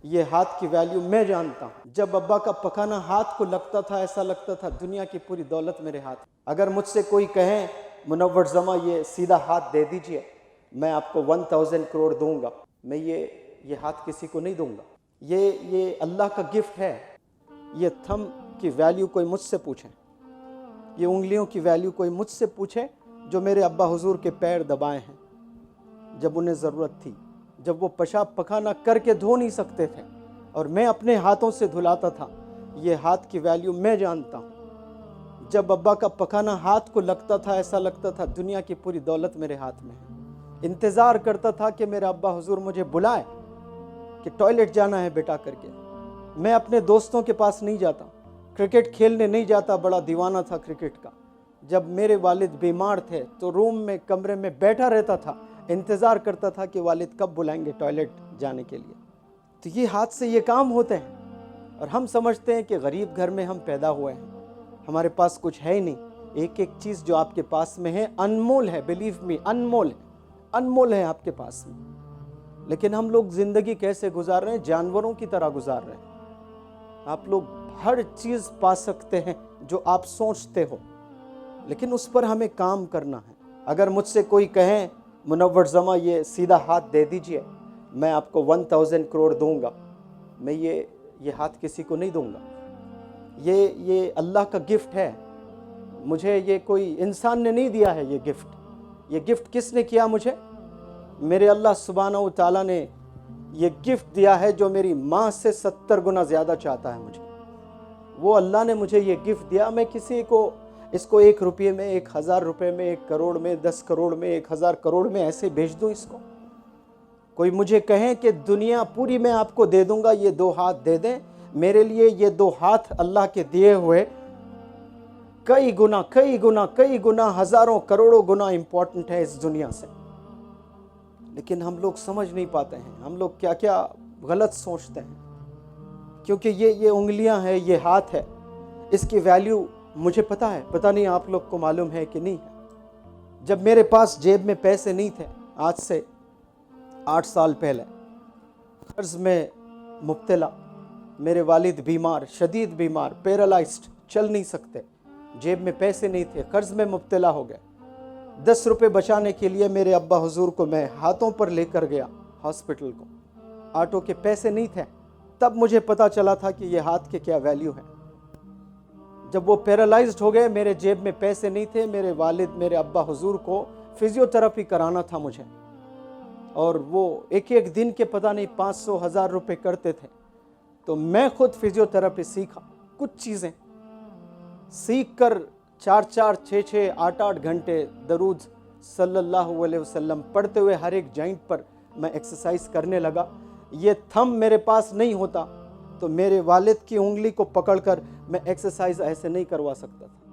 یہ ہاتھ کی ویلیو میں جانتا ہوں۔ جب ابا کا پکانا ہاتھ کو لگتا تھا ایسا لگتا تھا دنیا کی پوری دولت میرے ہاتھ۔ اگر مجھ سے کوئی کہے منور زماں یہ سیدھا ہاتھ دے دیجئے، میں آپ کو 1000 کروڑ دوں گا، میں یہ ہاتھ کسی کو نہیں دوں گا۔ یہ اللہ کا گفٹ ہے۔ یہ تھم کی ویلیو کوئی مجھ سے پوچھے، یہ انگلیوں کی ویلیو کوئی مجھ سے پوچھے جو میرے ابا حضور کے پیر دبائے ہیں جب انہیں ضرورت تھی، جب وہ پیشاب پخانہ کر کے دھو نہیں سکتے تھے اور میں اپنے ہاتھوں سے دھلاتا تھا۔ یہ ہاتھ کی ویلیو میں جانتا ہوں۔ جب ابا کا پکانا ہاتھ کو لگتا تھا ایسا لگتا تھا دنیا کی پوری دولت میرے ہاتھ میں ہے۔ انتظار کرتا تھا کہ میرا ابا حضور مجھے بلائے کہ ٹوائلٹ جانا ہے بیٹا کر کے۔ میں اپنے دوستوں کے پاس نہیں جاتا، کرکٹ کھیلنے نہیں جاتا، بڑا دیوانہ تھا کرکٹ کا۔ جب میرے والد بیمار تھے تو روم میں کمرے میں بیٹھا رہتا تھا، انتظار کرتا تھا کہ والد کب بلائیں گے ٹوائلٹ جانے کے لیے۔ تو یہ ہاتھ سے یہ کام ہوتے ہیں، اور ہم سمجھتے ہیں کہ غریب گھر میں ہم پیدا ہوئے ہیں، ہمارے پاس کچھ ہے ہی نہیں۔ ایک ایک چیز جو آپ کے پاس میں ہے انمول ہے، بلیو می، انمول ہے، انمول ہے آپ کے پاس میں۔ لیکن ہم لوگ زندگی کیسے گزار رہے ہیں؟ جانوروں کی طرح گزار رہے ہیں۔ آپ لوگ ہر چیز پا سکتے ہیں جو آپ سوچتے ہو، لیکن اس پر ہمیں کام کرنا ہے۔ اگر مجھ سے کوئی کہے منور زماں یہ سیدھا ہاتھ دے دیجئے، میں آپ کو 1000 کروڑ دوں گا، میں یہ ہاتھ کسی کو نہیں دوں گا۔ یہ اللہ کا گفٹ ہے۔ مجھے یہ کوئی انسان نے نہیں دیا ہے یہ گفٹ۔ یہ گفٹ کس نے کیا مجھے؟ میرے اللہ سبحانہ و تعالیٰ نے یہ گفٹ دیا ہے جو میری ماں سے 70 گنا زیادہ چاہتا ہے مجھے۔ وہ اللہ نے مجھے یہ گفٹ دیا۔ میں کسی کو اس کو 1 روپے میں، 1000 روپے میں، 1 کروڑ میں، 10 کروڑ میں، 1000 کروڑ میں ایسے بھیج دوں اس کو؟ کوئی مجھے کہیں کہ دنیا پوری میں آپ کو دے دوں گا، یہ 2 ہاتھ دے دیں، میرے لیے یہ 2 ہاتھ اللہ کے دیے ہوئے کئی گنا ہزاروں کروڑوں گنا امپورٹنٹ ہے اس دنیا سے۔ لیکن ہم لوگ سمجھ نہیں پاتے ہیں، ہم لوگ کیا کیا غلط سوچتے ہیں، کیونکہ یہ انگلیاں ہیں، یہ ہاتھ ہے، اس کی ویلیو مجھے پتہ ہے، پتہ نہیں آپ لوگ کو معلوم ہے کہ نہیں ہے۔ جب میرے پاس جیب میں پیسے نہیں تھے، آج سے 8 سال پہلے، قرض میں مبتلا، میرے والد بیمار، شدید بیمار، پیرالائزڈ، چل نہیں سکتے، جیب میں پیسے نہیں تھے، قرض میں مبتلا ہو گئے۔ 10 روپے بچانے کے لیے میرے ابا حضور کو میں ہاتھوں پر لے کر گیا ہاسپٹل کو، آٹو کے پیسے نہیں تھے، تب مجھے پتا چلا تھا کہ یہ ہاتھ کے کیا ویلیو ہے۔ جب وہ پیرالائزڈ ہو گئے، میرے جیب میں پیسے نہیں تھے، میرے والد میرے ابا حضور کو فزیو تھراپی کرانا تھا مجھے، اور وہ ایک ایک دن کے پتہ نہیں 500 1000 روپے کرتے تھے۔ تو میں خود فزیو تھراپی سیکھا، کچھ چیزیں سیکھ کر 4 6 8 گھنٹے درود صلی اللہ علیہ وسلم پڑھتے ہوئے ہر ایک جوائنٹ پر میں ایکسرسائز کرنے لگا۔ یہ تھم میرے پاس نہیں ہوتا تو میرے والد کی انگلی کو پکڑ کر میں ایکسرسائز ایسے نہیں کروا سکتا تھا۔